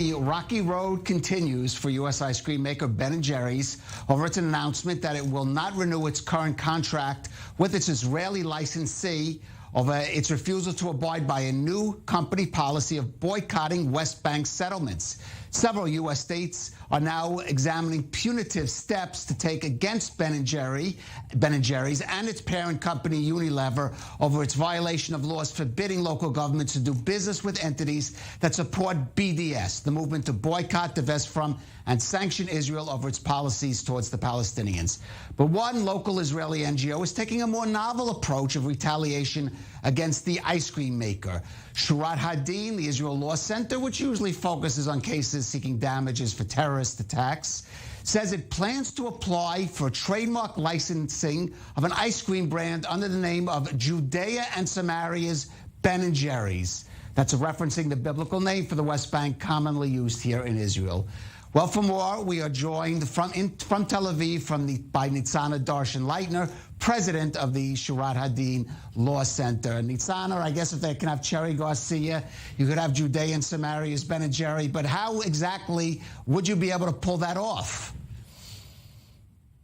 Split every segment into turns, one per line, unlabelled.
The rocky road continues for U.S. ice cream maker Ben & Jerry's over its announcement that it will not renew its current contract with its Israeli licensee over its refusal to abide by a new company policy of boycotting West Bank settlements. Several U.S. states are now examining punitive steps to take against Ben & Jerry's and its parent company Unilever over its violation of laws forbidding local governments to do business with entities that support BDS, the movement to boycott, divest from, and sanction Israel over its policies towards the Palestinians. But one local Israeli NGO is taking a more novel approach of retaliation against the ice cream maker. Shurat Hadin, the Israel Law Center, which usually focuses on cases seeking damages for terrorist attacks, says it plans to apply for trademark licensing of an ice cream brand under the name of Judea and Samaria's Ben & Jerry's. That's referencing the biblical name for the West Bank commonly used here in Israel. Well, for more, we are joined from Tel Aviv by Nitzana Darshan-Leitner, president of the Shurat Hadin Law Center. Nitzana, I guess if they can have Cherry Garcia, you could have Judea and Samaria's Ben & Jerry, but how exactly would you be able to pull that off?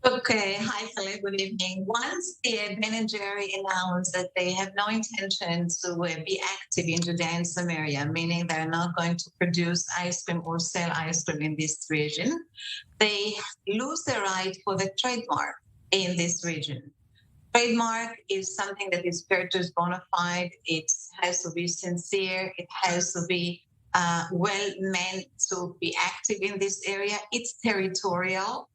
Okay, hi, Calev. Good evening. Once Ben & Jerry announced that they have no intention to be active in Judea and Samaria, meaning they're not going to produce ice cream or sell ice cream in this region, they lose the right for the trademark in this region. Trademark is something that is purchased bona fide. It has to be sincere. It has to be well meant to be active in this area. It's territorial.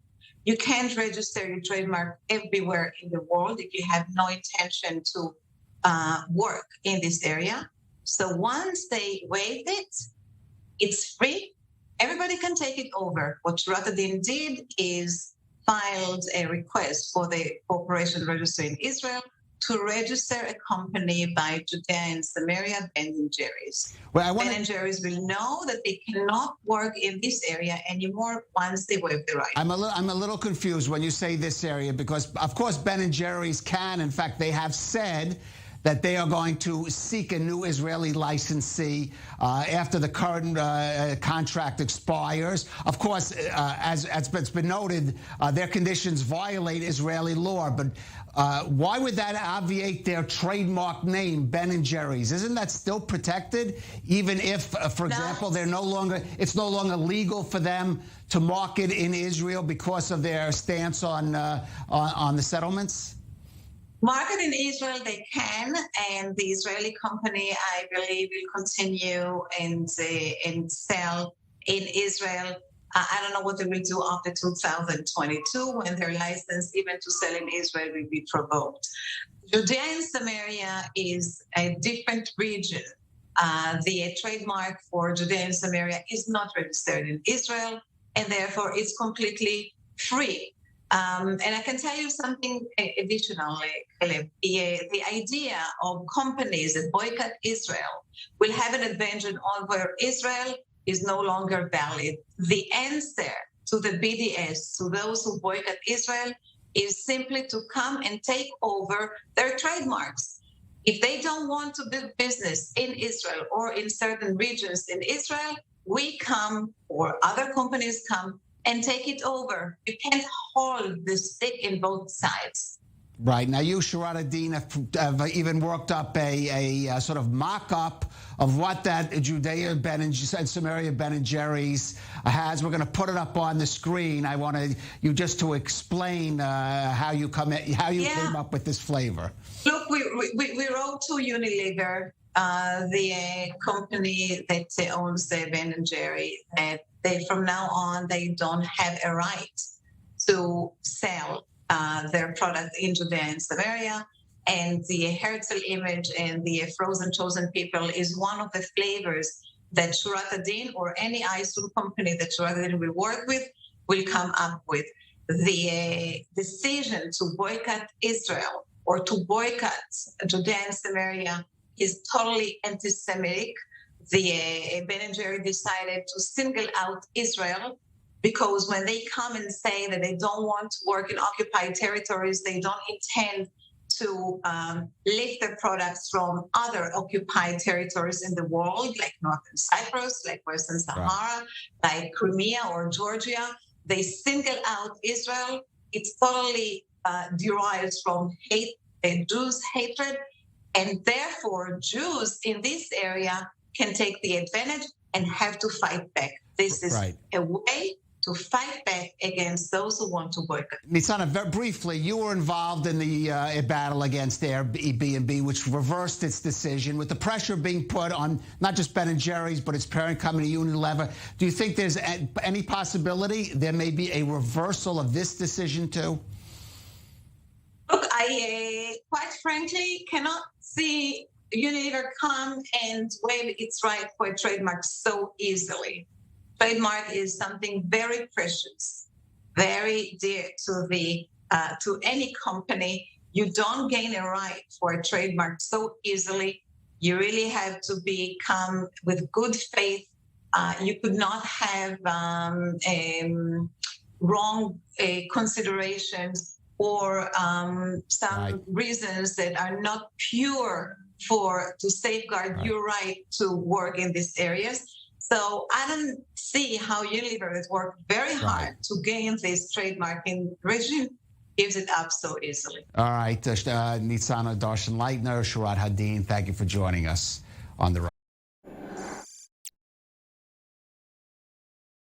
You can't register your trademark everywhere in the world if you have no intention to work in this area. So once they waived it, it's free. Everybody can take it over. What Shurat Hadin did is filed a request for the corporation register in Israel to register a company by Judea and Samaria, Ben & Jerry's.
Well,
Ben & Jerry's will know that they cannot work in this area anymore once they waive the right.
I'm a little confused when you say this area because, of course, Ben & Jerry's can. In fact, they have said that they are going to seek a new Israeli licensee after the current contract expires. Of course, as it's been noted, their conditions violate Israeli law, but why would that obviate their trademark name, Ben & Jerry's? Isn't that still protected, even if, for example, it's no longer legal for them to market in Israel because of their stance on the settlements?
Market in Israel, they can, and the Israeli company, I believe, will continue and sell in Israel. I don't know what they will do after 2022 when their license even to sell in Israel will be revoked. Judea and Samaria is a different region. The trademark for Judea and Samaria is not registered in Israel, and therefore it's completely free. And I can tell you something additionally, Caleb. The idea of companies that boycott Israel will have an advantage over Israel is no longer valid. The answer to the BDS, to those who boycott Israel, is simply to come and take over their trademarks. If they don't want to do business in Israel or in certain regions in Israel, we come, or other companies come, and take it over. You can't hold the stick in both sides.
Right. Now, you, Shurat Hadin, have even worked up a sort of mock-up of what that Judea and Samaria Ben & Jerry's has. We're going to put it up on the screen. I want you just to explain how you came up with this flavor.
Look, we wrote to Unilever, the company that owns Ben & Jerry, that from now on, they don't have a right to sell their product in Judea and Samaria. And the Herzl image and the frozen chosen people is one of the flavors that Shurat Hadin or any ice cream company that Shurat Hadin will work with will come up with. The decision to boycott Israel or to boycott Judea and Samaria is totally anti-Semitic. The Ben & Jerry decided to single out Israel because when they come and say that they don't want to work in occupied territories, they don't intend to lift their products from other occupied territories in the world, like Northern Cyprus, like Western Sahara, like Crimea or Georgia. They single out Israel. It's totally derived from hate, Jews' hatred. And therefore, Jews in this area can take the advantage and have to fight back. This is a way to fight back against those who want to boycott.
Nitzana, very briefly, you were involved in the battle against Airbnb, which reversed its decision, with the pressure being put on not just Ben & Jerry's, but its parent company, Unilever. Do you think there's any possibility there may be a reversal of this decision too?
Look, I quite frankly cannot see Unilever come and waive its right for a trademark so easily. Trademark is something very precious, very dear to any company. You don't gain a right for a trademark so easily. You really have to come with good faith. You could not have wrong considerations or some reasons that are not pure to safeguard your right to work in these areas. So I don't see how Unilever has worked very hard to gain this trademark, and regime gives it up so easily.
All right, Nitzana Darshan-Leitner, Sharad Hadin, thank you for joining us on the